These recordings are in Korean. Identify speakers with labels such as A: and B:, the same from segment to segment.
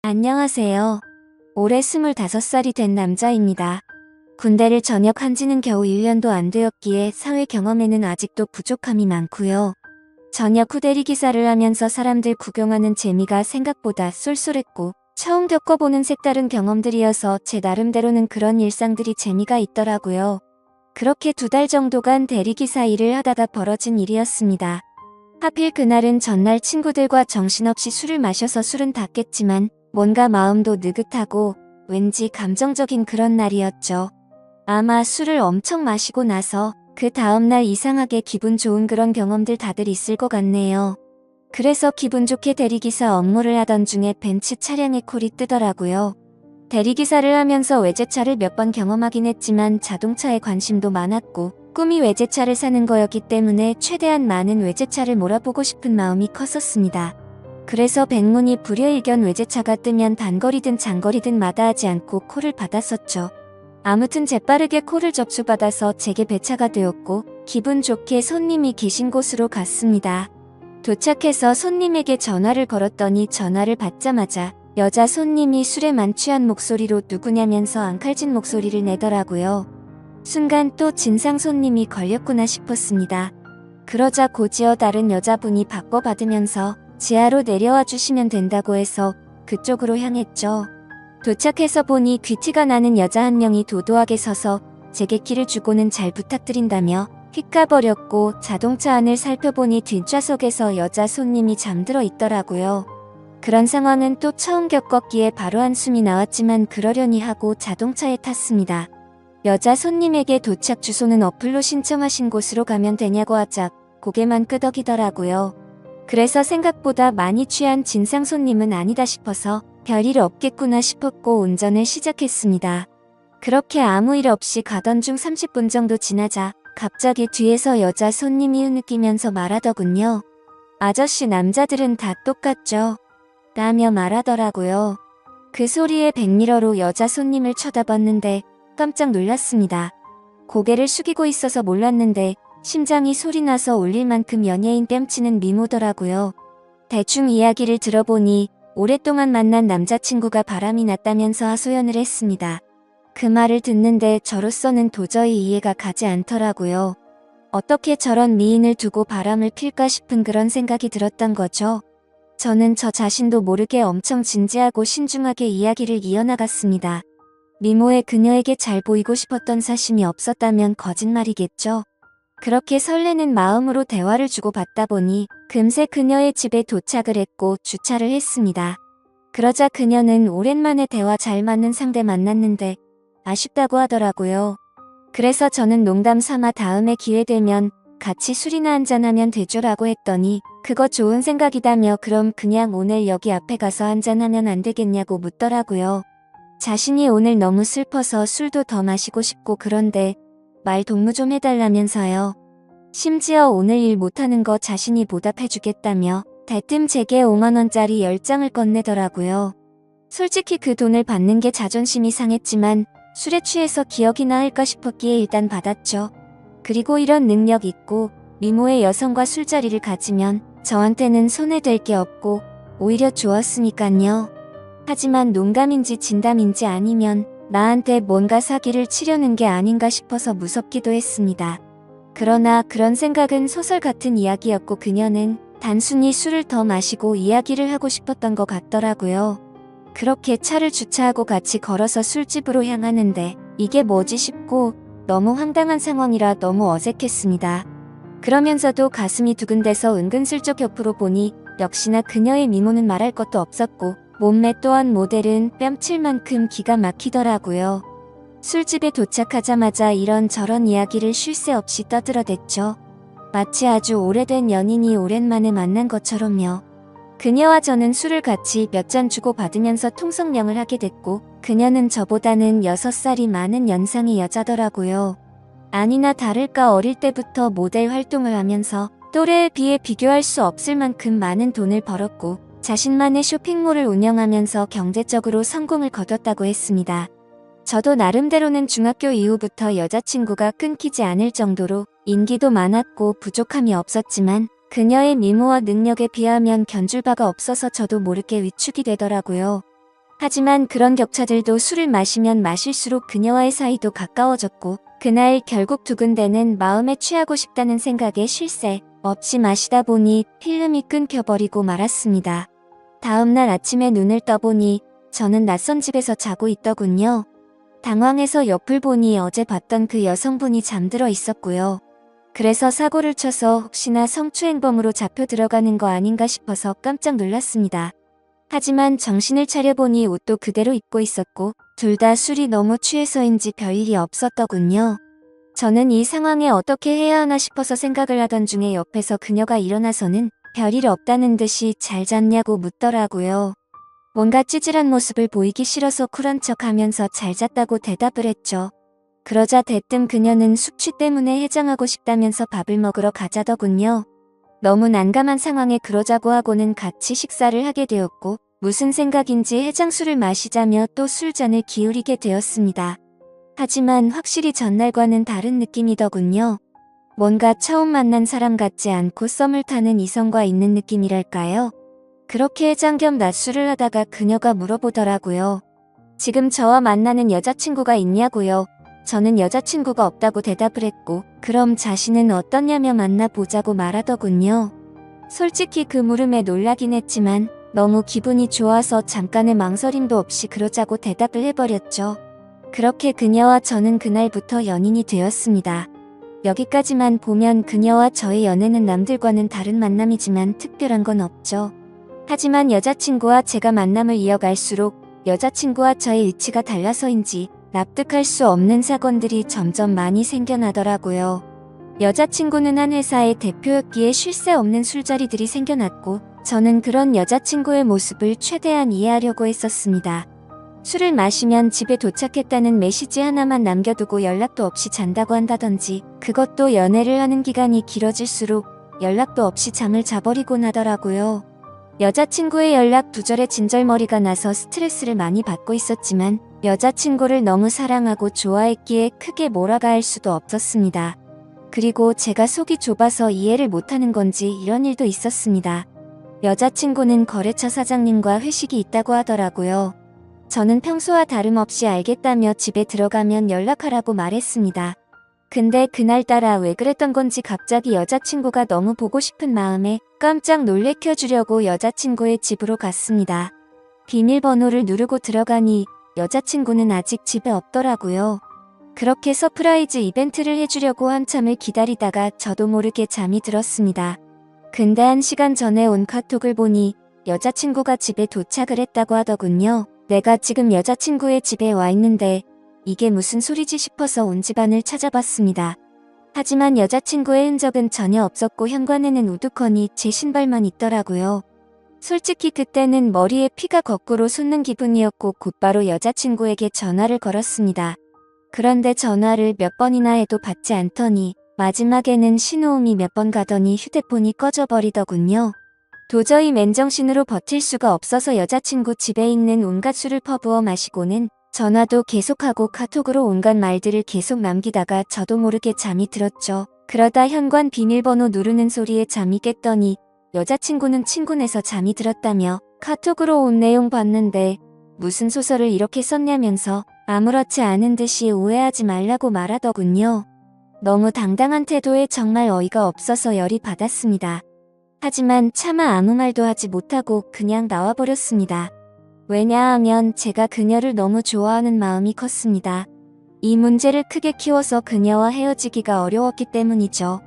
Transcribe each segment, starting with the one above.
A: 안녕하세요. 올해 25살이 된 남자입니다. 군대를 전역한 지는 겨우 1년도 안 되었기에 사회 경험에는 아직도 부족함이 많고요. 전역 후 대리기사를 하면서 사람들 구경하는 재미가 생각보다 쏠쏠했고 처음 겪어보는 색다른 경험들이어서 제 나름대로는 그런 일상들이 재미가 있더라고요. 그렇게 2달 정도간 대리기사 일을 하다가 벌어진 일이었습니다. 하필 그날은 전날 친구들과 정신없이 술을 마셔서 술은 다 깼지만 뭔가 마음도 느긋하고 왠지 감정적인 그런 날이었죠. 아마 술을 엄청 마시고 나서 그 다음날 이상하게 기분 좋은 그런 경험들 다들 있을 것 같네요. 그래서 기분 좋게 대리기사 업무를 하던 중에 벤츠 차량에 콜이 뜨더라고요. 대리기사를 하면서 외제차를 몇 번 경험하긴 했지만 자동차에 관심도 많았고 꿈이 외제차를 사는 거였기 때문에 최대한 많은 외제차를 몰아보고 싶은 마음이 컸었습니다. 그래서 백문이 불여일견 외제차가 뜨면 단거리든 장거리든 마다하지 않고 콜을 받았었죠. 아무튼 재빠르게 콜을 접수받아서 제게 배차가 되었고 기분 좋게 손님이 계신 곳으로 갔습니다. 도착해서 손님에게 전화를 걸었더니 전화를 받자마자 여자 손님이 술에 만취한 목소리로 누구냐면서 앙칼진 목소리를 내더라고요. 순간 또 진상 손님이 걸렸구나 싶었습니다. 그러자 곧이어 다른 여자분이 바꿔받으면서 지하로 내려와 주시면 된다고 해서 그쪽으로 향했죠. 도착해서 보니 귀티가 나는 여자 한 명이 도도하게 서서 제게 키를 주고는 잘 부탁드린다며 휙 가버렸고 자동차 안을 살펴보니 뒷좌석에서 여자 손님이 잠들어 있더라고요. 그런 상황은 또 처음 겪었기에 바로 한숨이 나왔지만 그러려니 하고 자동차에 탔습니다. 여자 손님에게 도착 주소는 어플로 신청하신 곳으로 가면 되냐고 하자 고개만 끄덕이더라고요. 그래서 생각보다 많이 취한 진상 손님은 아니다 싶어서 별일 없겠구나 싶었고 운전을 시작했습니다. 그렇게 아무 일 없이 가던 중 30분 정도 지나자 갑자기 뒤에서 여자 손님이 흐느끼면서 말하더군요. 아저씨 남자들은 다 똑같죠? 라며 말하더라고요. 그 소리에 백미러로 여자 손님을 쳐다봤는데 깜짝 놀랐습니다. 고개를 숙이고 있어서 몰랐는데 심장이 소리나서 울릴 만큼 연예인 뺨치는 미모더라고요. 대충 이야기를 들어보니 오랫동안 만난 남자친구가 바람이 났다면서 하소연을 했습니다. 그 말을 듣는데 저로서는 도저히 이해가 가지 않더라고요. 어떻게 저런 미인을 두고 바람을 필까 싶은 그런 생각이 들었던 거죠. 저는 저 자신도 모르게 엄청 진지하고 신중하게 이야기를 이어나갔습니다. 미모의 그녀에게 잘 보이고 싶었던 사심이 없었다면 거짓말이겠죠. 그렇게 설레는 마음으로 대화를 주고받다 보니 금세 그녀의 집에 도착을 했고 주차를 했습니다. 그러자 그녀는 오랜만에 대화 잘 맞는 상대 만났는데 아쉽다고 하더라고요. 그래서 저는 농담 삼아 다음에 기회 되면 같이 술이나 한잔하면 되죠라고 했더니 그거 좋은 생각이다며 그럼 그냥 오늘 여기 앞에 가서 한잔하면 안 되겠냐고 묻더라고요. 자신이 오늘 너무 슬퍼서 술도 더 마시고 싶고 그런데 말 동무 좀 해달라면서요. 심지어 오늘 일 못하는 거 자신이 보답해주겠다며 대뜸 제게 5만원짜리 10장을 건네더라고요. 솔직히 그 돈을 받는 게 자존심이 상했지만 술에 취해서 기억이나 할까 싶었기에 일단 받았죠. 그리고 이런 능력 있고 미모의 여성과 술자리를 가지면 저한테는 손해될 게 없고 오히려 좋았으니깐요. 하지만 농담인지 진담인지 아니면 나한테 뭔가 사기를 치려는 게 아닌가 싶어서 무섭기도 했습니다. 그러나 그런 생각은 소설 같은 이야기였고 그녀는 단순히 술을 더 마시고 이야기를 하고 싶었던 것 같더라고요. 그렇게 차를 주차하고 같이 걸어서 술집으로 향하는데 이게 뭐지 싶고 너무 황당한 상황이라 너무 어색했습니다. 그러면서도 가슴이 두근대서 은근슬쩍 옆으로 보니 역시나 그녀의 미모는 말할 것도 없었고 몸매 또한 모델은 뺨칠 만큼 기가 막히더라고요. 술집에 도착하자마자 이런저런 이야기를 쉴 새 없이 떠들어댔죠. 마치 아주 오래된 연인이 오랜만에 만난 것처럼요. 그녀와 저는 술을 같이 몇 잔 주고받으면서 통성명을 하게 됐고 그녀는 저보다는 6살이 많은 연상의 여자더라고요. 아니나 다를까 어릴 때부터 모델 활동을 하면서 또래에 비해 비교할 수 없을 만큼 많은 돈을 벌었고 자신만의 쇼핑몰을 운영하면서 경제적으로 성공을 거뒀다고 했습니다. 저도 나름대로는 중학교 이후부터 여자친구가 끊기지 않을 정도로 인기도 많았고 부족함이 없었지만 그녀의 미모와 능력에 비하면 견줄 바가 없어서 저도 모르게 위축이 되더라고요. 하지만 그런 격차들도 술을 마시면 마실수록 그녀와의 사이도 가까워졌고 그날 결국 두근대는 마음에 취하고 싶다는 생각에 쉴 새 없이 마시다 보니 필름이 끊겨버리고 말았습니다. 다음날 아침에 눈을 떠보니 저는 낯선 집에서 자고 있더군요. 당황해서 옆을 보니 어제 봤던 그 여성분이 잠들어 있었고요. 그래서 사고를 쳐서 혹시나 성추행범으로 잡혀 들어가는 거 아닌가 싶어서 깜짝 놀랐습니다. 하지만 정신을 차려보니 옷도 그대로 입고 있었고 둘 다 술이 너무 취해서인지 별일이 없었더군요. 저는 이 상황에 어떻게 해야 하나 싶어서 생각을 하던 중에 옆에서 그녀가 일어나서는 별일 없다는 듯이 잘 잤냐고 묻더라고요. 뭔가 찌질한 모습을 보이기 싫어서 쿨한 척하면서 잘 잤다고 대답을 했죠. 그러자 대뜸 그녀는 숙취 때문에 해장하고 싶다면서 밥을 먹으러 가자더군요. 너무 난감한 상황에 그러자고 하고는 같이 식사를 하게 되었고 무슨 생각인지 해장술을 마시자며 또 술잔을 기울이게 되었습니다. 하지만 확실히 전날과는 다른 느낌이더군요. 뭔가 처음 만난 사람 같지 않고 썸을 타는 이성과 있는 느낌이랄까요? 그렇게 해장 겸 낮술을 하다가 그녀가 물어보더라고요. 지금 저와 만나는 여자친구가 있냐고요? 저는 여자친구가 없다고 대답을 했고 그럼 자신은 어떻냐며 만나보자고 말하더군요. 솔직히 그 물음에 놀라긴 했지만 너무 기분이 좋아서 잠깐의 망설임도 없이 그러자고 대답을 해버렸죠. 그렇게 그녀와 저는 그날부터 연인이 되었습니다. 여기까지만 보면 그녀와 저의 연애는 남들과는 다른 만남이지만 특별한 건 없죠. 하지만 여자친구와 제가 만남을 이어갈수록 여자친구와 저의 위치가 달라서인지 납득할 수 없는 사건들이 점점 많이 생겨나더라고요. 여자친구는 한 회사의 대표였기에 쉴 새 없는 술자리들이 생겨났고 저는 그런 여자친구의 모습을 최대한 이해하려고 했었습니다. 술을 마시면 집에 도착했다는 메시지 하나만 남겨두고 연락도 없이 잔다고 한다던지 그것도 연애를 하는 기간이 길어질수록 연락도 없이 잠을 자버리곤 하더라고요. 여자친구의 연락 두절에 진절머리가 나서 스트레스를 많이 받고 있었지만 여자친구를 너무 사랑하고 좋아했기에 크게 뭐라가 할 수도 없었습니다. 그리고 제가 속이 좁아서 이해를 못하는 건지 이런 일도 있었습니다. 여자친구는 거래처 사장님과 회식이 있다고 하더라고요. 저는 평소와 다름없이 알겠다며 집에 들어가면 연락하라고 말했습니다. 근데 그날따라 왜 그랬던 건지 갑자기 여자친구가 너무 보고 싶은 마음에 깜짝 놀래켜주려고 여자친구의 집으로 갔습니다. 비밀번호를 누르고 들어가니 여자친구는 아직 집에 없더라고요. 그렇게 서프라이즈 이벤트를 해주려고 한참을 기다리다가 저도 모르게 잠이 들었습니다. 근데 1시간 전에 온 카톡을 보니 여자친구가 집에 도착을 했다고 하더군요. 내가 지금 여자친구의 집에 와 있는데 이게 무슨 소리지 싶어서 온 집안을 찾아봤습니다. 하지만 여자친구의 흔적은 전혀 없었고 현관에는 우두커니 제 신발만 있더라고요. 솔직히 그때는 머리에 피가 거꾸로 솟는 기분이었고 곧바로 여자친구에게 전화를 걸었습니다. 그런데 전화를 몇 번이나 해도 받지 않더니 마지막에는 신호음이 몇 번 가더니 휴대폰이 꺼져버리더군요. 도저히 맨정신으로 버틸 수가 없어서 여자친구 집에 있는 온갖 술을 퍼부어 마시고는 전화도 계속하고 카톡으로 온갖 말들을 계속 남기다가 저도 모르게 잠이 들었죠. 그러다 현관 비밀번호 누르는 소리에 잠이 깼더니 여자친구는 친구네서 잠이 들었다며 카톡으로 온 내용 봤는데 무슨 소설을 이렇게 썼냐면서 아무렇지 않은 듯이 오해하지 말라고 말하더군요. 너무 당당한 태도에 정말 어이가 없어서 열이 받았습니다. 하지만 차마 아무 말도 하지 못하고 그냥 나와버렸습니다. 왜냐하면 제가 그녀를 너무 좋아하는 마음이 컸습니다. 이 문제를 크게 키워서 그녀와 헤어지기가 어려웠기 때문이죠.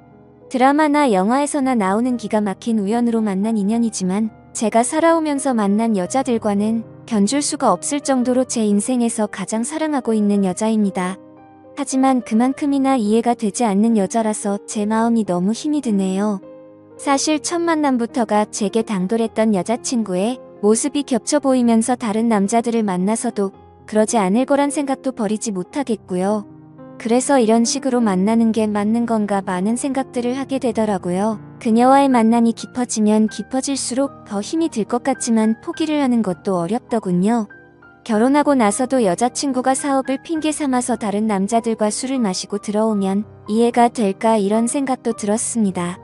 A: 드라마나 영화에서나 나오는 기가 막힌 우연으로 만난 인연이지만 제가 살아오면서 만난 여자들과는 견줄 수가 없을 정도로 제 인생에서 가장 사랑하고 있는 여자입니다. 하지만 그만큼이나 이해가 되지 않는 여자라서 제 마음이 너무 힘이 드네요. 사실 첫 만남부터가 제게 당돌했던 여자친구의 모습이 겹쳐 보이면서 다른 남자들을 만나서도 그러지 않을 거란 생각도 버리지 못하겠고요. 그래서 이런 식으로 만나는 게 맞는 건가 많은 생각들을 하게 되더라고요. 그녀와의 만남이 깊어지면 깊어질수록 더 힘이 들 것 같지만 포기를 하는 것도 어렵더군요. 결혼하고 나서도 여자친구가 사업을 핑계 삼아서 다른 남자들과 술을 마시고 들어오면 이해가 될까 이런 생각도 들었습니다.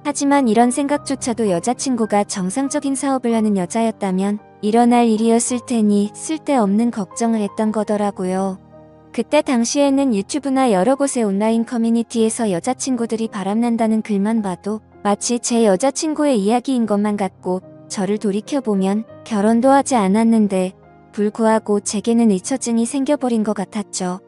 A: 하지만 이런 생각조차도 여자친구가 정상적인 사업을 하는 여자였다면 일어날 일이었을 테니 쓸데없는 걱정을 했던 거더라고요. 그때 당시에는 유튜브나 여러 곳의 온라인 커뮤니티에서 여자친구들이 바람난다는 글만 봐도 마치 제 여자친구의 이야기인 것만 같고, 저를 돌이켜보면 결혼도 하지 않았는데 불구하고 제게는 의처증이 생겨버린 것 같았죠.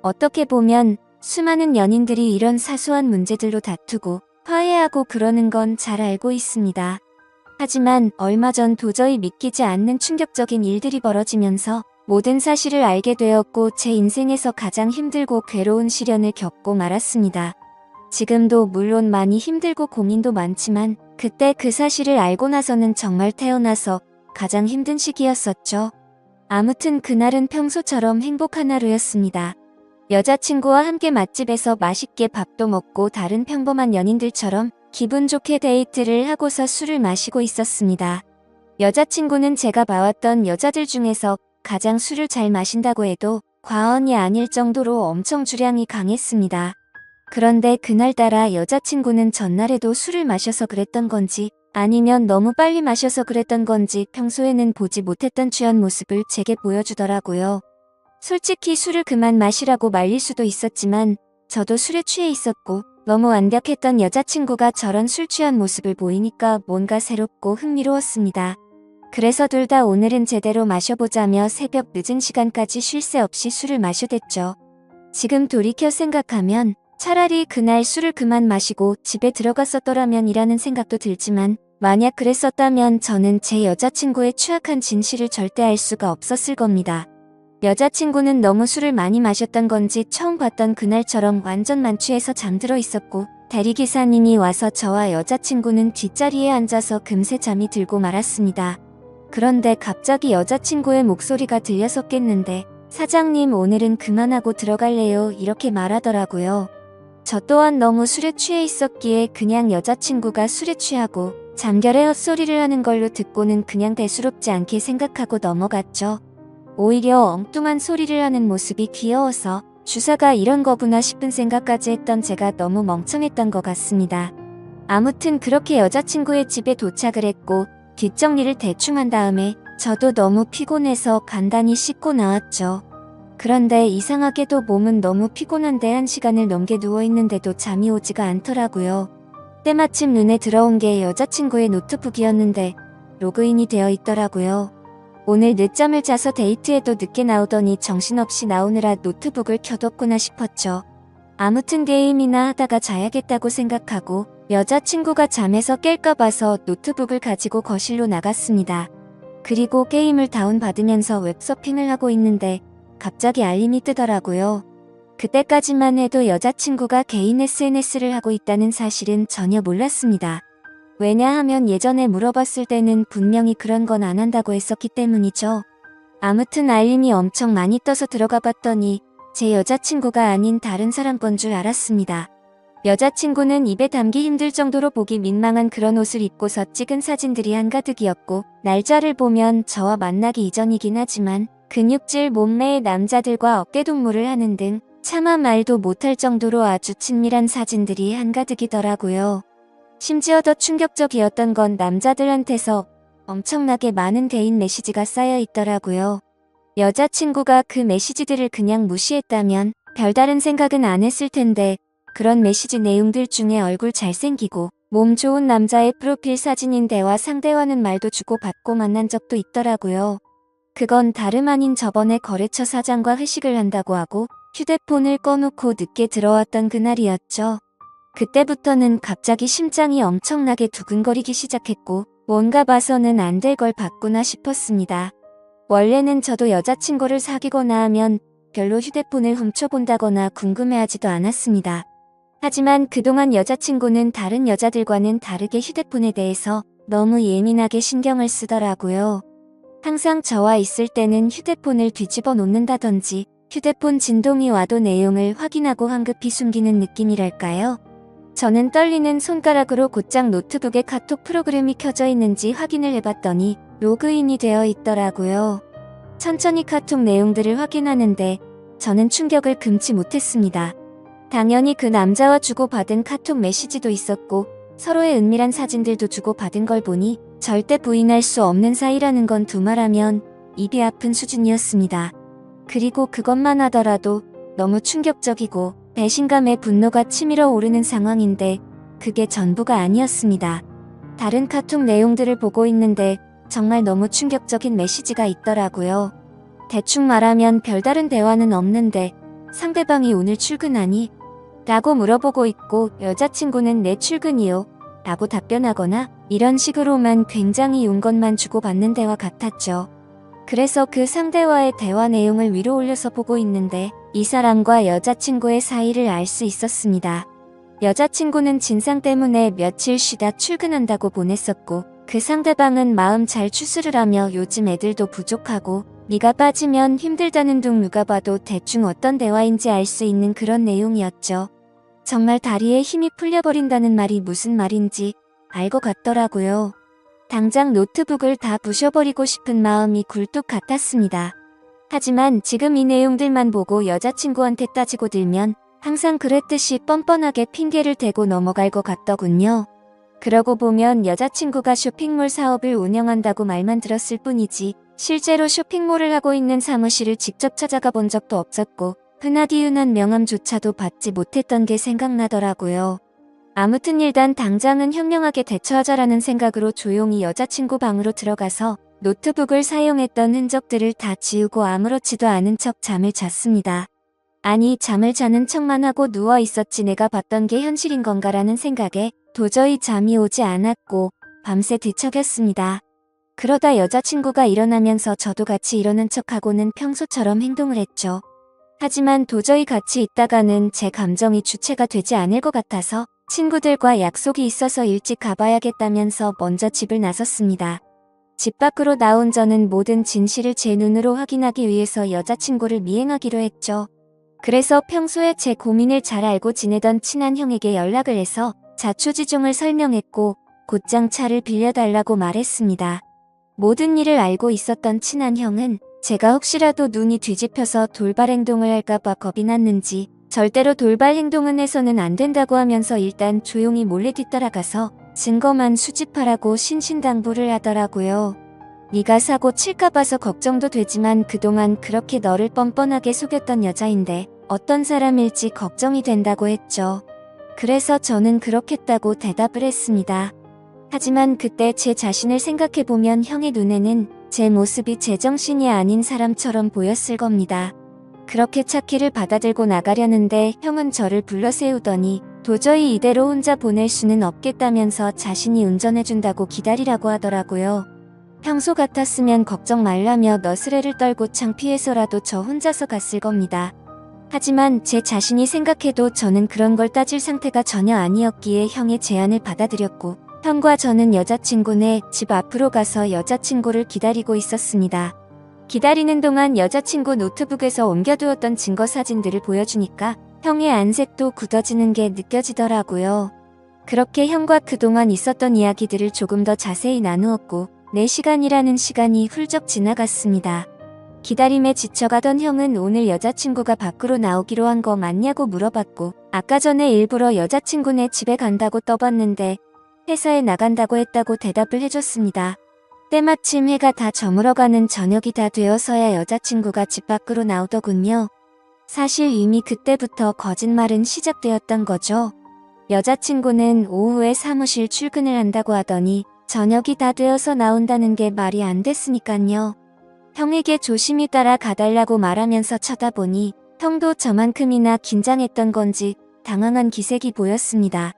A: 어떻게 보면 수많은 연인들이 이런 사소한 문제들로 다투고 화해하고 그러는 건 잘 알고 있습니다. 하지만 얼마 전 도저히 믿기지 않는 충격적인 일들이 벌어지면서 모든 사실을 알게 되었고, 제 인생에서 가장 힘들고 괴로운 시련을 겪고 말았습니다. 지금도 물론 많이 힘들고 고민도 많지만 그때 그 사실을 알고 나서는 정말 태어나서 가장 힘든 시기였었죠. 아무튼 그날은 평소처럼 행복한 하루였습니다. 여자친구와 함께 맛집에서 맛있게 밥도 먹고 다른 평범한 연인들처럼 기분 좋게 데이트를 하고서 술을 마시고 있었습니다. 여자친구는 제가 봐왔던 여자들 중에서 가장 술을 잘 마신다고 해도 과언이 아닐 정도로 엄청 주량이 강했습니다. 그런데 그날따라 여자친구는 전날에도 술을 마셔서 그랬던 건지 아니면 너무 빨리 마셔서 그랬던 건지 평소에는 보지 못했던 취한 모습을 제게 보여주더라고요. 솔직히 술을 그만 마시라고 말릴 수도 있었지만 저도 술에 취해 있었고, 너무 완벽했던 여자친구가 저런 술 취한 모습을 보이니까 뭔가 새롭고 흥미로웠습니다. 그래서 둘 다 오늘은 제대로 마셔보자며 새벽 늦은 시간까지 쉴 새 없이 술을 마셔댔죠. 지금 돌이켜 생각하면 차라리 그날 술을 그만 마시고 집에 들어갔었더라면 이라는 생각도 들지만, 만약 그랬었다면 저는 제 여자친구의 추악한 진실을 절대 알 수가 없었을 겁니다. 여자친구는 너무 술을 많이 마셨던 건지 처음 봤던 그날처럼 완전 만취해서 잠들어 있었고, 대리기사님이 와서 저와 여자친구는 뒷자리에 앉아서 금세 잠이 들고 말았습니다. 그런데 갑자기 여자친구의 목소리가 들려섰겠는데 "사장님, 오늘은 그만하고 들어갈래요?" 이렇게 말하더라고요. 저 또한 너무 술에 취해 있었기에 그냥 여자친구가 술에 취하고 잠결에 헛소리를 하는 걸로 듣고는 그냥 대수롭지 않게 생각하고 넘어갔죠. 오히려 엉뚱한 소리를 하는 모습이 귀여워서 주사가 이런 거구나 싶은 생각까지 했던 제가 너무 멍청했던 것 같습니다. 아무튼 그렇게 여자친구의 집에 도착을 했고 뒷정리를 대충 한 다음에 저도 너무 피곤해서 간단히 씻고 나왔죠. 그런데 이상하게도 몸은 너무 피곤한데 1시간을 넘게 누워있는데도 잠이 오지가 않더라고요. 때마침 눈에 들어온 게 여자친구의 노트북이었는데 로그인이 되어 있더라고요. 오늘 늦잠을 자서 데이트에도 늦게 나오더니 정신없이 나오느라 노트북을 켜뒀구나 싶었죠. 아무튼 게임이나 하다가 자야겠다고 생각하고 여자친구가 잠에서 깰까 봐서 노트북을 가지고 거실로 나갔습니다. 그리고 게임을 다운받으면서 웹서핑을 하고 있는데 갑자기 알림이 뜨더라고요. 그때까지만 해도 여자친구가 개인 SNS를 하고 있다는 사실은 전혀 몰랐습니다. 왜냐하면 예전에 물어봤을 때는 분명히 그런 건 안 한다고 했었기 때문이죠. 아무튼 알림이 엄청 많이 떠서 들어가 봤더니 제 여자친구가 아닌 다른 사람 건 줄 알았습니다. 여자친구는 입에 담기 힘들 정도로 보기 민망한 그런 옷을 입고서 찍은 사진들이 한가득이었고, 날짜를 보면 저와 만나기 이전이긴 하지만 근육질 몸매의 남자들과 어깨동무를 하는 등 차마 말도 못할 정도로 아주 친밀한 사진들이 한가득이더라고요. 심지어 더 충격적이었던 건 남자들한테서 엄청나게 많은 대인 메시지가 쌓여 있더라고요. 여자친구가 그 메시지들을 그냥 무시했다면 별다른 생각은 안 했을 텐데, 그런 메시지 내용들 중에 얼굴 잘생기고 몸 좋은 남자의 프로필 사진인 대화 상대와는 말도 주고받고 만난 적도 있더라고요. 그건 다름 아닌 저번에 거래처 사장과 회식을 한다고 하고 휴대폰을 꺼놓고 늦게 들어왔던 그날이었죠. 그때부터는 갑자기 심장이 엄청나게 두근거리기 시작했고, 뭔가 봐서는 안 될 걸 봤구나 싶었습니다. 원래는 저도 여자친구를 사귀거나 하면 별로 휴대폰을 훔쳐본다거나 궁금해하지도 않았습니다. 하지만 그동안 여자친구는 다른 여자들과는 다르게 휴대폰에 대해서 너무 예민하게 신경을 쓰더라고요. 항상 저와 있을 때는 휴대폰을 뒤집어 놓는다든지 휴대폰 진동이 와도 내용을 확인하고 황급히 숨기는 느낌이랄까요? 저는 떨리는 손가락으로 곧장 노트북에 카톡 프로그램이 켜져 있는지 확인을 해봤더니 로그인이 되어 있더라고요. 천천히 카톡 내용들을 확인하는데 저는 충격을 금치 못했습니다. 당연히 그 남자와 주고받은 카톡 메시지도 있었고 서로의 은밀한 사진들도 주고받은 걸 보니 절대 부인할 수 없는 사이라는 건 두말하면 입이 아픈 수준이었습니다. 그리고 그것만 하더라도 너무 충격적이고 배신감에 분노가 치밀어 오르는 상황인데 그게 전부가 아니었습니다. 다른 카톡 내용들을 보고 있는데 정말 너무 충격적인 메시지가 있더라고요. 대충 말하면 별다른 대화는 없는데 상대방이 오늘 출근하니? 라고 물어보고 있고 여자친구는 네 출근이요 라고 답변하거나 이런 식으로만 굉장히 용건만 주고받는 대화 같았죠. 그래서 그 상대와의 대화 내용을 위로 올려서 보고 있는데 이 사람과 여자친구의 사이를 알 수 있었습니다. 여자친구는 진상 때문에 며칠 쉬다 출근한다고 보냈었고 그 상대방은 마음 잘 추스를 하며 요즘 애들도 부족하고 네가 빠지면 힘들다는 둥 누가 봐도 대충 어떤 대화인지 알 수 있는 그런 내용이었죠. 정말 다리에 힘이 풀려버린다는 말이 무슨 말인지 알 것 같더라고요. 당장 노트북을 다 부셔버리고 싶은 마음이 굴뚝 같았습니다. 하지만 지금 이 내용들만 보고 여자친구한테 따지고 들면 항상 그랬듯이 뻔뻔하게 핑계를 대고 넘어갈 것 같더군요. 그러고 보면 여자친구가 쇼핑몰 사업을 운영한다고 말만 들었을 뿐이지 실제로 쇼핑몰을 하고 있는 사무실을 직접 찾아가 본 적도 없었고 흔하디흔한 명함조차도 받지 못했던 게 생각나더라고요. 아무튼 일단 당장은 현명하게 대처하자라는 생각으로 조용히 여자친구 방으로 들어가서 노트북을 사용했던 흔적들을 다 지우고 아무렇지도 않은 척 잠을 잤습니다. 아니 잠을 자는 척만 하고 누워 있었지 내가 봤던 게 현실인 건가라는 생각에 도저히 잠이 오지 않았고 밤새 뒤척였습니다. 그러다 여자친구가 일어나면서 저도 같이 일어난 척하고는 평소처럼 행동을 했죠. 하지만 도저히 같이 있다가는 제 감정이 주체가 되지 않을 것 같아서 친구들과 약속이 있어서 일찍 가봐야겠다면서 먼저 집을 나섰습니다. 집 밖으로 나온 저는 모든 진실을 제 눈으로 확인하기 위해서 여자친구를 미행하기로 했죠. 그래서 평소에 제 고민을 잘 알고 지내던 친한 형에게 연락을 해서 자초지종을 설명했고 곧장 차를 빌려달라고 말했습니다. 모든 일을 알고 있었던 친한 형은 제가 혹시라도 눈이 뒤집혀서 돌발 행동을 할까봐 겁이 났는지 절대로 돌발 행동은 해서는 안 된다고 하면서 일단 조용히 몰래 뒤따라가서 증거만 수집하라고 신신당부를 하더라고요. 네가 사고 칠까 봐서 걱정도 되지만 그동안 그렇게 너를 뻔뻔하게 속였던 여자인데 어떤 사람일지 걱정이 된다고 했죠. 그래서 저는 그렇겠다고 대답을 했습니다. 하지만 그때 제 자신을 생각해보면 형의 눈에는 제 모습이 제정신이 아닌 사람처럼 보였을 겁니다. 그렇게 차키를 받아들고 나가려는데 형은 저를 불러 세우더니 도저히 이대로 혼자 보낼 수는 없겠다면서 자신이 운전해준다고 기다리라고 하더라고요. 평소 같았으면 걱정 말라며 너스레를 떨고 창피해서라도 저 혼자서 갔을 겁니다. 하지만 제 자신이 생각해도 저는 그런 걸 따질 상태가 전혀 아니었기에 형의 제안을 받아들였고 형과 저는 여자친구네 집 앞으로 가서 여자친구를 기다리고 있었습니다. 기다리는 동안 여자친구 노트북에서 옮겨두었던 증거 사진들을 보여주니까 형의 안색도 굳어지는 게 느껴지더라고요. 그렇게 형과 그동안 있었던 이야기들을 조금 더 자세히 나누었고 4시간이라는 시간이 훌쩍 지나갔습니다. 기다림에 지쳐가던 형은 오늘 여자친구가 밖으로 나오기로 한 거 맞냐고 물어봤고 아까 전에 일부러 여자친구네 집에 간다고 떠봤는데 회사에 나간다고 했다고 대답을 해줬습니다. 때마침 해가 다 저물어가는 저녁이 다 되어서야 여자친구가 집 밖으로 나오더군요. 사실 이미 그때부터 거짓말은 시작되었던 거죠. 여자친구는 오후에 사무실 출근을 한다고 하더니 저녁이 다 되어서 나온다는 게 말이 안 됐으니깐요. 형에게 조심히 따라가달라고 말하면서 쳐다보니 형도 저만큼이나 긴장했던 건지 당황한 기색이 보였습니다.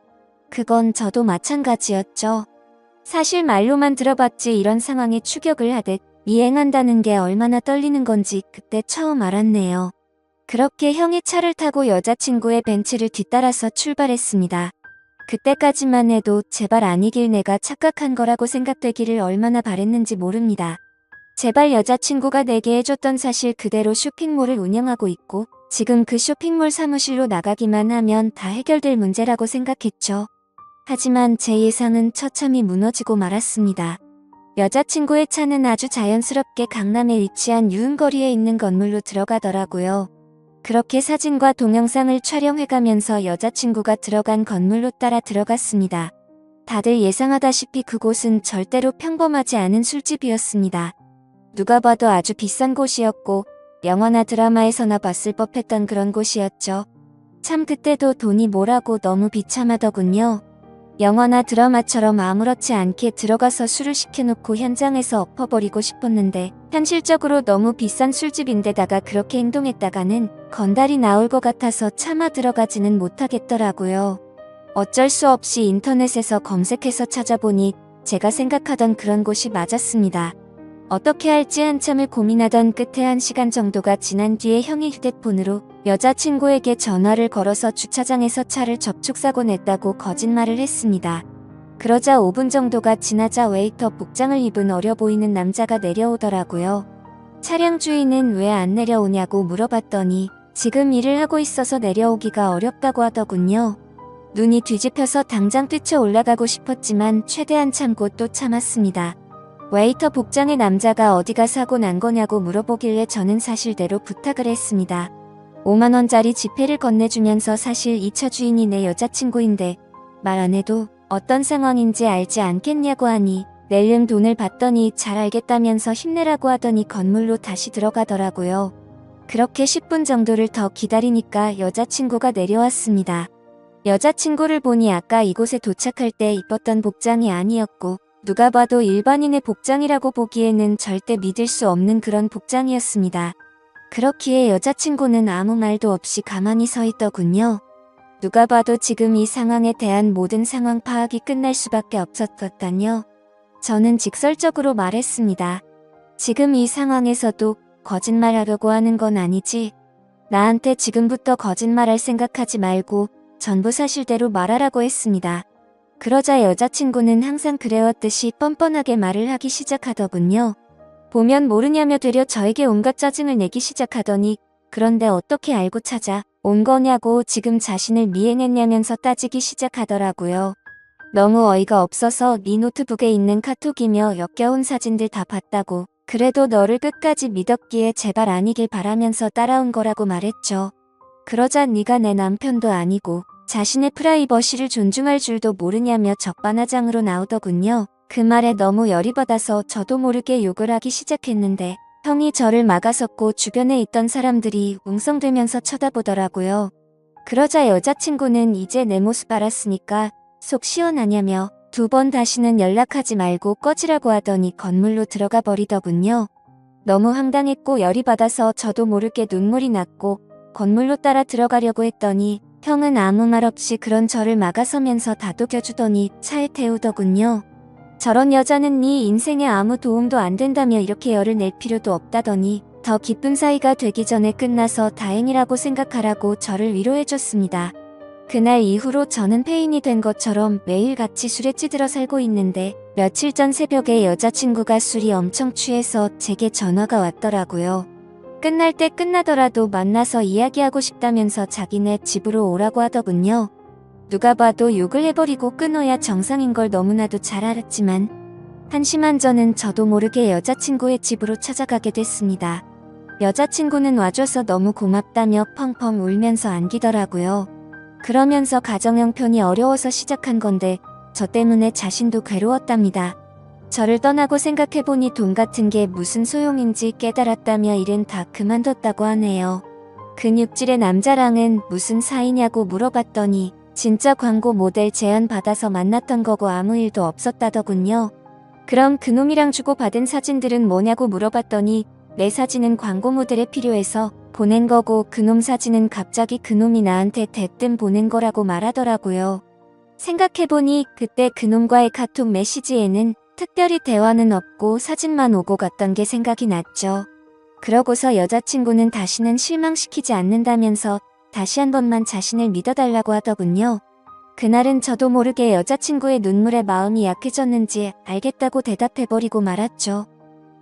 A: 그건 저도 마찬가지였죠. 사실 말로만 들어봤지 이런 상황에 추격을 하듯 미행한다는 게 얼마나 떨리는 건지 그때 처음 알았네요. 그렇게 형이 차를 타고 여자친구의 벤츠를 뒤따라서 출발했습니다. 그때까지만 해도 제발 아니길 내가 착각한 거라고 생각되기를 얼마나 바랬는지 모릅니다. 제발 여자친구가 내게 해줬던 사실 그대로 쇼핑몰을 운영하고 있고 지금 그 쇼핑몰 사무실로 나가기만 하면 다 해결될 문제라고 생각했죠. 하지만 제 예상은 처참히 무너지고 말았습니다. 여자친구의 차는 아주 자연스럽게 강남에 위치한 유흥거리에 있는 건물로 들어가더라고요. 그렇게 사진과 동영상을 촬영해가면서 여자친구가 들어간 건물로 따라 들어갔습니다. 다들 예상하다시피 그곳은 절대로 평범하지 않은 술집이었습니다. 누가 봐도 아주 비싼 곳이었고 영화나 드라마에서나 봤을 법했던 그런 곳이었죠. 참 그때도 돈이 뭐라고 너무 비참하더군요. 영화나 드라마처럼 아무렇지 않게 들어가서 술을 시켜놓고 현장에서 엎어버리고 싶었는데 현실적으로 너무 비싼 술집인데다가 그렇게 행동했다가는 건달이 나올 것 같아서 차마 들어가지는 못하겠더라고요. 어쩔 수 없이 인터넷에서 검색해서 찾아보니 제가 생각하던 그런 곳이 맞았습니다. 어떻게 할지 한참을 고민하던 끝에 1시간 정도가 지난 뒤에 형이 휴대폰으로 여자친구에게 전화를 걸어서 주차장에서 차를 접촉사고 냈다고 거짓말을 했습니다. 그러자 5분 정도가 지나자 웨이터 복장을 입은 어려 보이는 남자가 내려오더라고요. 차량 주인은 왜 안 내려오냐고 물어봤더니 지금 일을 하고 있어서 내려오기가 어렵다고 하더군요. 눈이 뒤집혀서 당장 뛰쳐 올라가고 싶었지만 최대한 참고 또 참았습니다. 웨이터 복장의 남자가 어디가 사고 난 거냐고 물어보길래 저는 사실대로 부탁을 했습니다. 5만원짜리 지폐를 건네주면서 사실 이 차 주인이 내 여자친구인데 말 안 해도 어떤 상황인지 알지 않겠냐고 하니 낼름 돈을 받더니 잘 알겠다면서 힘내라고 하더니 건물로 다시 들어가더라고요. 그렇게 10분 정도를 더 기다리니까 여자친구가 내려왔습니다. 여자친구를 보니 아까 이곳에 도착할 때 입었던 복장이 아니었고 누가 봐도 일반인의 복장이라고 보기에는 절대 믿을 수 없는 그런 복장이었습니다. 그렇기에 여자친구는 아무 말도 없이 가만히 서 있더군요. 누가 봐도 지금 이 상황에 대한 모든 상황 파악이 끝날 수밖에 없었거든요. 저는 직설적으로 말했습니다. 지금 이 상황에서도 거짓말하려고 하는 건 아니지? 나한테 지금부터 거짓말할 생각하지 말고 전부 사실대로 말하라고 했습니다. 그러자 여자친구는 항상 그래왔듯이 뻔뻔하게 말을 하기 시작하더군요. 보면 모르냐며 되려 저에게 온갖 짜증을 내기 시작하더니 그런데 어떻게 알고 찾아 온 거냐고 지금 자신을 미행했냐면서 따지기 시작하더라고요. 너무 어이가 없어서 네 노트북에 있는 카톡이며 역겨운 사진들 다 봤다고 그래도 너를 끝까지 믿었기에 제발 아니길 바라면서 따라온 거라고 말했죠. 그러자 네가 내 남편도 아니고 자신의 프라이버시를 존중할 줄도 모르냐며 적반하장으로 나오더군요. 그 말에 너무 열이 받아서 저도 모르게 욕을 하기 시작했는데 형이 저를 막아섰고 주변에 있던 사람들이 웅성대면서 쳐다보더라고요. 그러자 여자친구는 이제 내 모습 알았으니까 속 시원하냐며 2번 다시는 연락하지 말고 꺼지라고 하더니 건물로 들어가 버리더군요. 너무 황당했고 열이 받아서 저도 모르게 눈물이 났고 건물로 따라 들어가려고 했더니 형은 아무 말 없이 그런 저를 막아서면서 다독여주더니 차에 태우더군요. 저런 여자는 네 인생에 아무 도움도 안 된다며 이렇게 열을 낼 필요도 없다더니 더 깊은 사이가 되기 전에 끝나서 다행이라고 생각하라고 저를 위로해줬습니다. 그날 이후로 저는 폐인이 된 것처럼 매일 같이 술에 찌들어 살고 있는데 며칠 전 새벽에 여자친구가 술이 엄청 취해서 제게 전화가 왔더라고요. 끝날 때 끝나더라도 만나서 이야기하고 싶다면서 자기네 집으로 오라고 하더군요. 누가 봐도 욕을 해버리고 끊어야 정상인 걸 너무나도 잘 알았지만 한심한 저는 저도 모르게 여자친구의 집으로 찾아가게 됐습니다. 여자친구는 와줘서 너무 고맙다며 펑펑 울면서 안기더라고요. 그러면서 가정 형편이 어려워서 시작한 건데 저 때문에 자신도 괴로웠답니다. 저를 떠나고 생각해보니 돈 같은 게 무슨 소용인지 깨달았다며 일은 다 그만뒀다고 하네요. 근육질의 남자랑은 무슨 사이냐고 물어봤더니 진짜 광고 모델 제안 받아서 만났던 거고 아무 일도 없었다더군요. 그럼 그놈이랑 주고받은 사진들은 뭐냐고 물어봤더니 내 사진은 광고 모델에 필요해서 보낸 거고 그놈 사진은 갑자기 그놈이 나한테 대뜸 보낸 거라고 말하더라고요. 생각해보니 그때 그놈과의 카톡 메시지에는 특별히 대화는 없고 사진만 오고 갔던 게 생각이 났죠. 그러고서 여자친구는 다시는 실망시키지 않는다면서 다시 한 번만 자신을 믿어달라고 하더군요. 그날은 저도 모르게 여자친구의 눈물에 마음이 약해졌는지 알겠다고 대답해버리고 말았죠.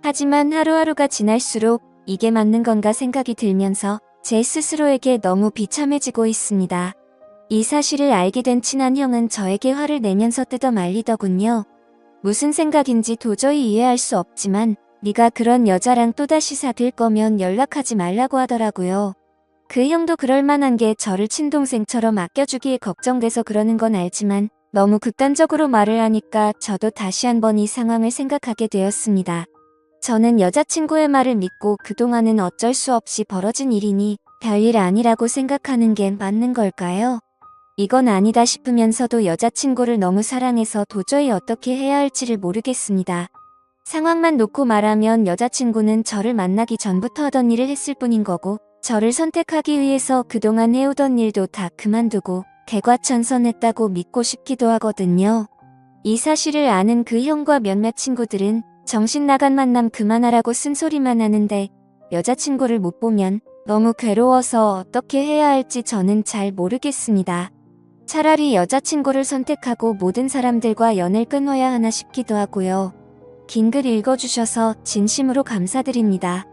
A: 하지만 하루하루가 지날수록 이게 맞는 건가 생각이 들면서 제 스스로에게 너무 비참해지고 있습니다. 이 사실을 알게 된 친한 형은 저에게 화를 내면서 뜯어 말리더군요. 무슨 생각인지 도저히 이해할 수 없지만 네가 그런 여자랑 또다시 사귈 거면 연락하지 말라고 하더라고요. 그 형도 그럴 만한 게 저를 친동생처럼 아껴주기에 걱정돼서 그러는 건 알지만 너무 극단적으로 말을 하니까 저도 다시 한번 이 상황을 생각하게 되었습니다. 저는 여자친구의 말을 믿고 그동안은 어쩔 수 없이 벌어진 일이니 별일 아니라고 생각하는 게 맞는 걸까요? 이건 아니다 싶으면서도 여자친구를 너무 사랑해서 도저히 어떻게 해야 할지를 모르겠습니다. 상황만 놓고 말하면 여자친구는 저를 만나기 전부터 하던 일을 했을 뿐인 거고, 저를 선택하기 위해서 그동안 해오던 일도 다 그만두고 개과천선했다고 믿고 싶기도 하거든요. 이 사실을 아는 그 형과 몇몇 친구들은 정신 나간 만남 그만하라고 쓴소리만 하는데, 여자친구를 못 보면 너무 괴로워서 어떻게 해야 할지 저는 잘 모르겠습니다. 차라리 여자친구를 선택하고 모든 사람들과 연을 끊어야 하나 싶기도 하고요. 긴 글 읽어주셔서 진심으로 감사드립니다.